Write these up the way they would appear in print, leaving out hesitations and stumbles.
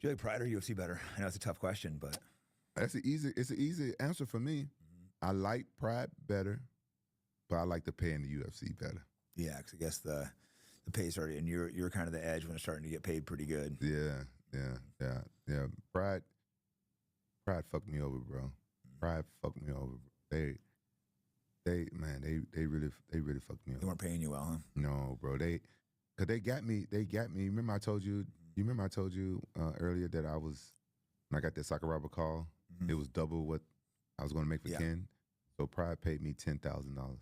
Do you like Pride or UFC better? I know it's a tough question, but It's an easy answer for me. I like Pride better, but I like the pay in the UFC better. yeah, because I guess the pay started, and you're kind of the edge when it's starting to get paid pretty good. Yeah. Pride fucked me over, bro. Pride fucked me over. They really fucked me over. They weren't paying you well, huh? No, bro. Cause they got me. Remember I told you. You remember I told you earlier that when I got that Sakuraba call, it was double what I was going to make for Ken. So Pride paid me $10,000. Oh damn!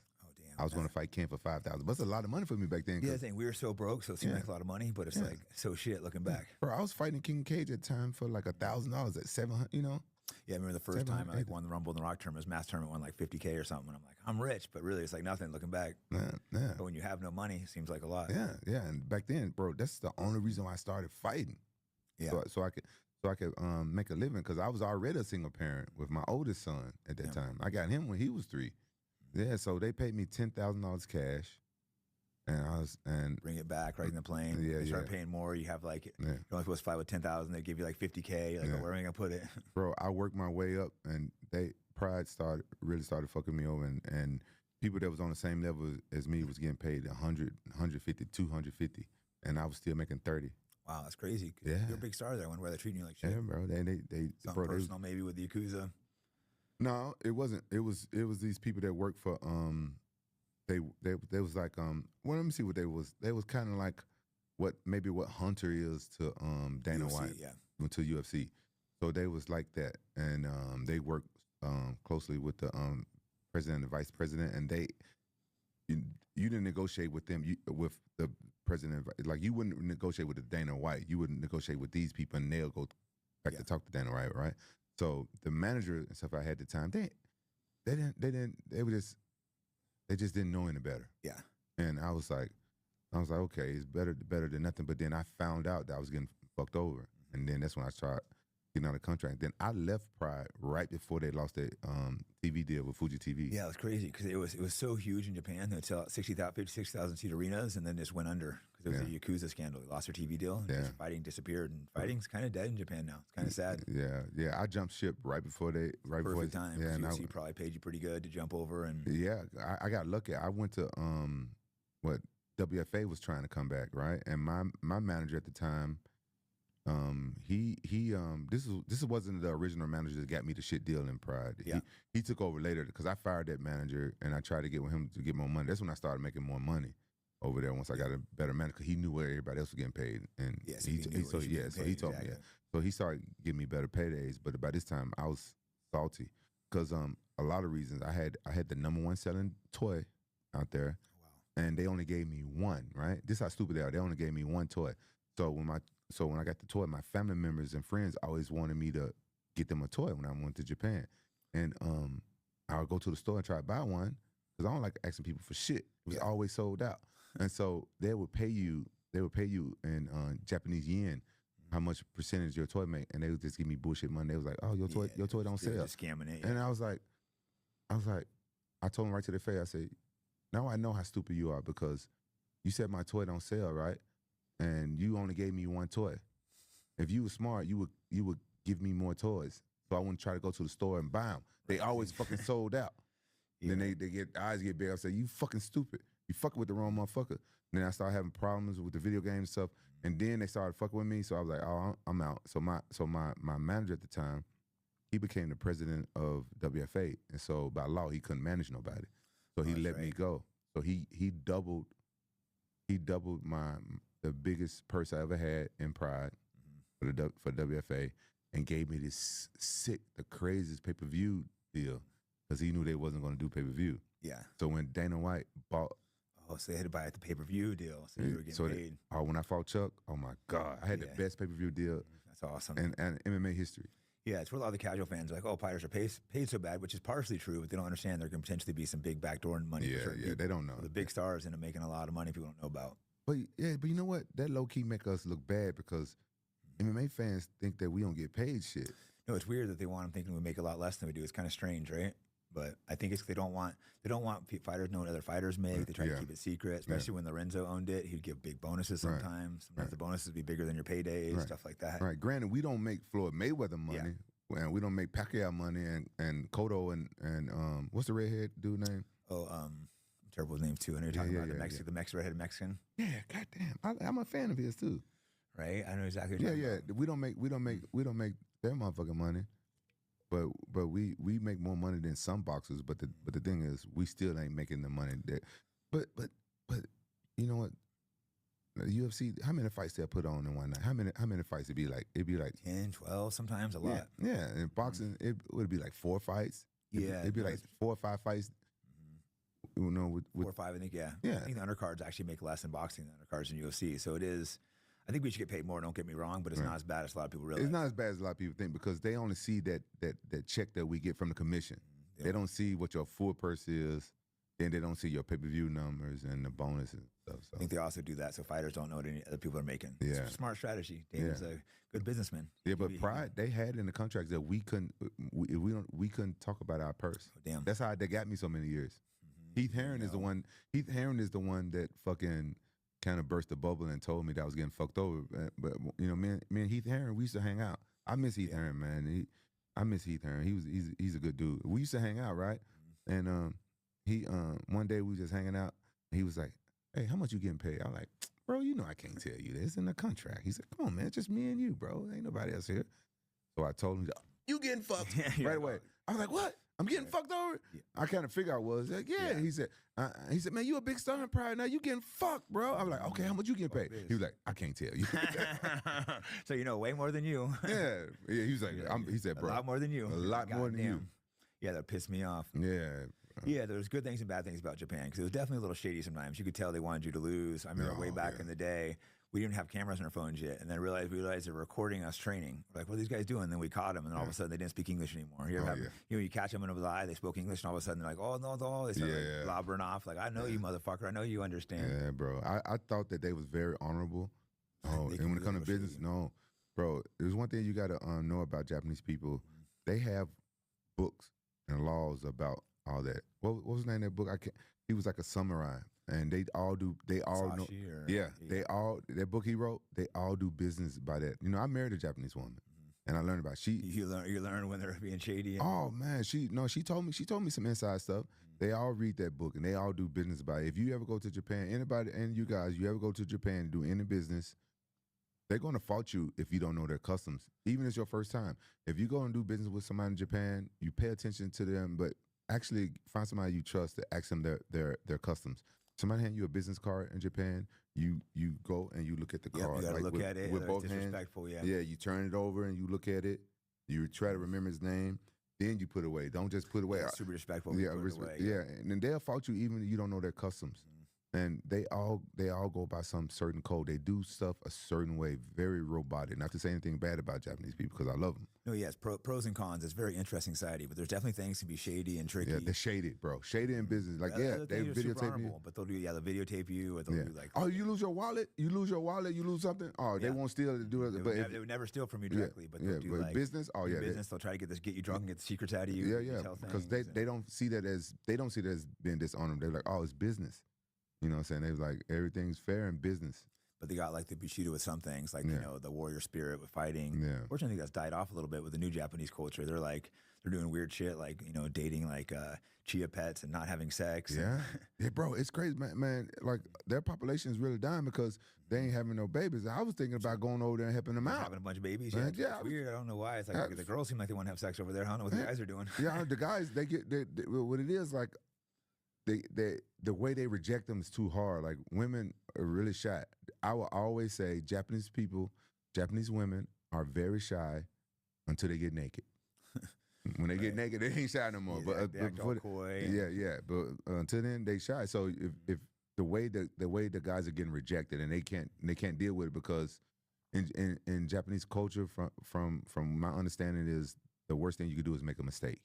I was going to fight Ken for $5,000. But it's a lot of money for me back then. Yeah, I think we were so broke, so it seemed like a lot of money, but it's like so shit looking back. Bro, I was fighting King Cage at the time for like $1,000 at 700. You know. Yeah, I remember the first time I won the Rumble in the Rock tournament, it was mass tournament, won like $50K or something. And I'm like, I'm rich, but really it's like nothing looking back. Yeah. But when you have no money, it seems like a lot. Yeah. And back then, bro, that's the only reason why I started fighting. Yeah. So I could make a living, because I was already a single parent with my oldest son at that time. I got him when he was 3. Yeah, so they paid me $10,000 cash. And bring it back right in the plane. Yeah, you start paying more. You have like you're only supposed to fight with 10,000. They give you like 50K. You're like, where am I gonna put it? Bro, I worked my way up, and Pride really started fucking me over, and people that was on the same level as me was getting paid 100, 150, 250, and I was still making 30. Wow, that's crazy. Yeah, you're a big star there. I wonder why they're treating you like shit. Yeah, bro. They something personal maybe with the Yakuza. No, it wasn't. It was these people that worked for They was like well, let me see what they was. They was kind of like what Hunter is to Dana UFC, White to UFC. So they was like that, and they worked closely with the president and the vice president, and you didn't negotiate with them. With the president, like you wouldn't negotiate with the Dana White. You wouldn't negotiate with these people, and they'll go back to talk to Dana White, right? So the manager and stuff I had at the time, they just didn't know any better. Yeah. And I was like, okay, it's better than nothing. But then I found out that I was getting fucked over. And then that's when I started getting out of contract. Then I left Pride right before they lost their TV deal with Fuji TV. Yeah, it was crazy because it was so huge in Japan. They would sell 56,000 seat arenas, and then just went under because it was a Yakuza scandal. They lost their TV deal, and just fighting disappeared. And fighting's kind of dead in Japan now. It's kind of sad. Yeah. I jumped ship right before they. Perfect time. Yeah, UFC probably paid you pretty good to jump over. And yeah, I got lucky. I went to what WFA was trying to come back, right? And my manager at the time. This wasn't the original manager that got me the shit deal in Pride. Yeah. He took over later because I fired that manager and I tried to get with him to get more money. That's when I started making more money over there once I got a better manager, because he knew where everybody else was getting paid. And so he told me, So he started giving me better paydays. But by this time I was salty because a lot of reasons. I had the #1 selling toy out there. Wow. And they only gave me one, right? This is how stupid they are. They only gave me one toy. So when I got the toy, my family members and friends always wanted me to get them a toy when I went to Japan. And I would go to the store and try to buy one because I don't like asking people for shit. It was always sold out. And so they would pay you in Japanese yen how much percentage your toy make, and they would just give me bullshit money. They was like, oh, your toy don't sell. Just scamming it. And I was like, I told them right to their face, I said, now I know how stupid you are, because you said my toy don't sell, right? And you only gave me one toy. If you were smart, you would give me more toys, so I wouldn't try to go to the store and buy them. They always fucking sold out. Then they eyes get big. I say, you fucking stupid. You fucking with the wrong motherfucker. And then I started having problems with the video game and stuff. And then they started fucking with me. So I was like, oh, I'm out. So my manager at the time, he became the president of WFA, and so by law he couldn't manage nobody. So he let me go. So he doubled the biggest purse I ever had in Pride for WFA, and gave me this the craziest pay-per-view deal, because he knew they wasn't going to do pay-per-view. Yeah. So when Dana White bought, so they had to buy at the pay-per-view deal, so you were getting paid. When I fought Chuck, oh my God, I had the best pay-per-view deal. That's awesome. And MMA history. Yeah, it's where a lot of the casual fans are like, oh, fighters are paid so bad, which is partially true, but they don't understand there can potentially be some big backdoor money. Yeah, they don't know. The big stars end up making a lot of money people don't know about. But you know what? That low-key make us look bad, because MMA fans think that we don't get paid shit. No, it's weird that they want them thinking we make a lot less than we do. It's kind of strange, right? But I think it's they don't want fighters knowing what other fighters make. They try to keep it secret, especially when Lorenzo owned it. He'd give big bonuses sometimes. Sometimes the bonuses would be bigger than your paydays, stuff like that. Right. Granted, we don't make Floyd Mayweather money, and we don't make Pacquiao money, and Cotto and what's the redhead dude name? Terrible his name too. I know you're talking about the redheaded Mexican. Yeah, goddamn, I'm a fan of his too. Right, I know exactly. What you're talking about. We don't make their motherfucking money. But we make more money than some boxers. But the thing is, we still ain't making the money that. But you know what? The UFC, how many fights they'll put on in one night? How many fights it'd be like? It'd be like 10, 12, sometimes a lot. Yeah. In boxing, it would be like 4 fights. It'd be like 4 or 5 fights. You know, with 4 or 5, I think. Yeah. I think the undercards actually make less in boxing than undercards in UFC. So it is. I think we should get paid more. Don't get me wrong, but it's not as bad as a lot of people realize. It's not as bad as a lot of people think because they only see that check that we get from the commission. They don't see what your full purse is, and they don't see your pay-per-view numbers and the bonus and stuff. So. I think they also do that so fighters don't know what any other people are making. It's a smart strategy. Dana's a good businessman. Yeah, but Pride, they had in the contracts that we couldn't talk about our purse. Oh, damn. That's how they got me so many years. Heath Herring is the one. Heath Herring is the one that fucking kind of burst the bubble and told me that I was getting fucked over. But you know, me and Heath Herring, we used to hang out. I miss Heath Herring, man. I miss Heath Herring. He's a good dude. We used to hang out, right? And he one day we was just hanging out. And he was like, "Hey, how much you getting paid?" I'm like, "Bro, you know I can't tell you. It's in the contract." He said, "Come on, man, it's just me and you, bro. Ain't nobody else here." So I told him, "You getting fucked right away." I was like, "What? I'm getting fucked over?" I kind of figured I was. Like, yeah. He said, "Man, you a big star in Pride now. You getting fucked, bro." I was like, "Okay, how much you getting paid?" He was like, "I can't tell you." So you know way more than you. Yeah. He was like, he said, "Bro, a lot more than you. A lot more than you." Yeah, that pissed me off. Yeah. Yeah, there's good things and bad things about Japan because it was definitely a little shady sometimes. You could tell they wanted you to lose. I remember way back in the day, we didn't have cameras on our phones yet, and then we realized they were recording us training. We're like, what are these guys doing? And then we caught them, and then all of a sudden they didn't speak English anymore. You catch them over the eye, they spoke English, and all of a sudden they're like, oh no, they start lobbering off. Like, I know you, motherfucker. I know you understand. Yeah, bro. I thought that they was very honorable. Oh, and when it comes to business, no, bro. There's one thing you got to know about Japanese people. They have books and laws about all that. What was the name of that book? He was like a samurai. And they all know. They all that book he wrote. They all do business by that. You know, I married a Japanese woman, and I learned about You learn when they're being shady. Oh man, she told me some inside stuff. They all read that book and they all do business by it. If you ever go to Japan, anybody and you guys, you ever go to Japan and do any business, they're gonna fault you if you don't know their customs, even if it's your first time. If you go and do business with somebody in Japan, you pay attention to them, but actually find somebody you trust to ask them their customs. Somebody hand you a business card in Japan, you go and you look at the card. You gotta look at it with both hands. Yeah, you turn it over and you look at it. You try to remember his name, then you put it away. Don't just put it away. Super respectful. And then they'll fault you even if you don't know their customs. And they all go by some certain code. They do stuff a certain way, very robotic. Not to say anything bad about Japanese people because I love them. No, yes, pros and cons. It's a very interesting society, but there's definitely things to be shady and tricky. Yeah, they're shady, bro. Shady in business. Like, they videotape you. But they'll videotape you. Or they'll do like, oh, you lose your wallet? You lose something? Oh, they won't steal it. Do it. They would never steal from you directly. But they'll do but like business. Oh yeah, business. They'll try to get you drunk and get the secrets out of you. Yeah. Because they don't see that as being dishonorable. They're like, oh, it's business. You know what I'm saying? They was like, everything's fair in business. But they got like the Bushido with some things, like, you know, the warrior spirit with fighting. Yeah. Fortunately, I think that's died off a little bit with the new Japanese culture. They're doing weird shit, like, you know, dating like chia pets and not having sex. Yeah. Yeah, bro, it's crazy, man. Like, their population is really dying because they ain't having no babies. I was thinking about going over there and helping them out. Having a bunch of babies. Man, It's weird. I don't know why. It's like the girls seem like they want to have sex over there. I don't know what the guys are doing. Yeah, the guys, what it is, like, the way they reject them is too hard. Like, women are really shy. I will always say Japanese women are very shy until they get naked. When they get naked, they ain't shy no more. But coy. But until then, they shy. So if the way the guys are getting rejected and they can't deal with it because in Japanese culture, from my understanding, is the worst thing you could do is make a mistake.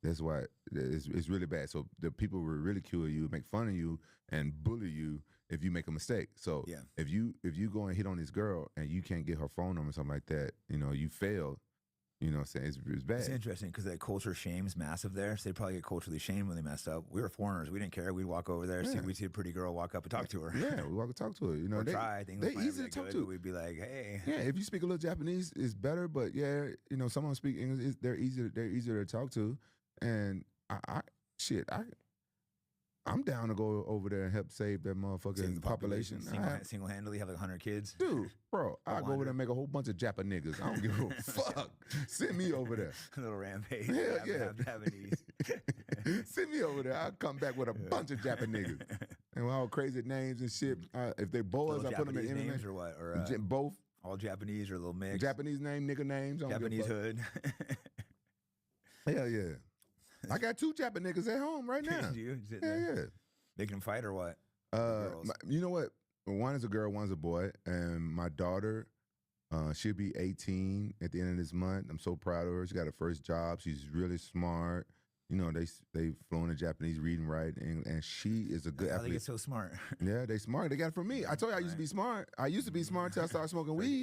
That's why it's really bad. So the people will ridicule you, make fun of you, and bully you if you make a mistake. So if you go and hit on this girl and you can't get her phone number or something like that, you know, you fail. You know what I'm saying? It's bad. It's interesting because that culture shame's massive there. So they probably get culturally shamed when they messed up. We were foreigners. We didn't care. We'd walk over there, we'd see a pretty girl, walk up and talk to her. Yeah, we walk and talk to her. You know, Or they try. they easy to talk to. We'd be like, hey. Yeah, if you speak a little Japanese, it's better. But yeah, you know, someone speak English, they're easier to talk to. And I'm down to go over there and help save that motherfucking population. Single-handedly have like 100 kids. Dude, bro, I'll go over there and make a whole bunch of Japanese niggas. I don't give a fuck. Send me over there. A little rampage. Hell yeah. Japanese. Send me over there. I'll come back with a bunch of Japanese niggas. And with all crazy names and shit. If they boys, I put them in Japanese names MMA. or what? Or both. All Japanese or a little mix? Japanese name, nigga names. Japanese hood. Hell yeah. I got 2 Japanese niggas at home right now. You? Yeah. Making them fight or what? You know what? One is a girl, one's a boy. And my daughter, she'll be 18 at the end of this month. I'm so proud of her. She got her first job. She's really smart. You know, they fluent in Japanese, reading, writing, and she is a good athlete. They get so smart. Yeah, they smart. They got it from me. I told you I used to be smart. I used to be smart until I started smoking weed.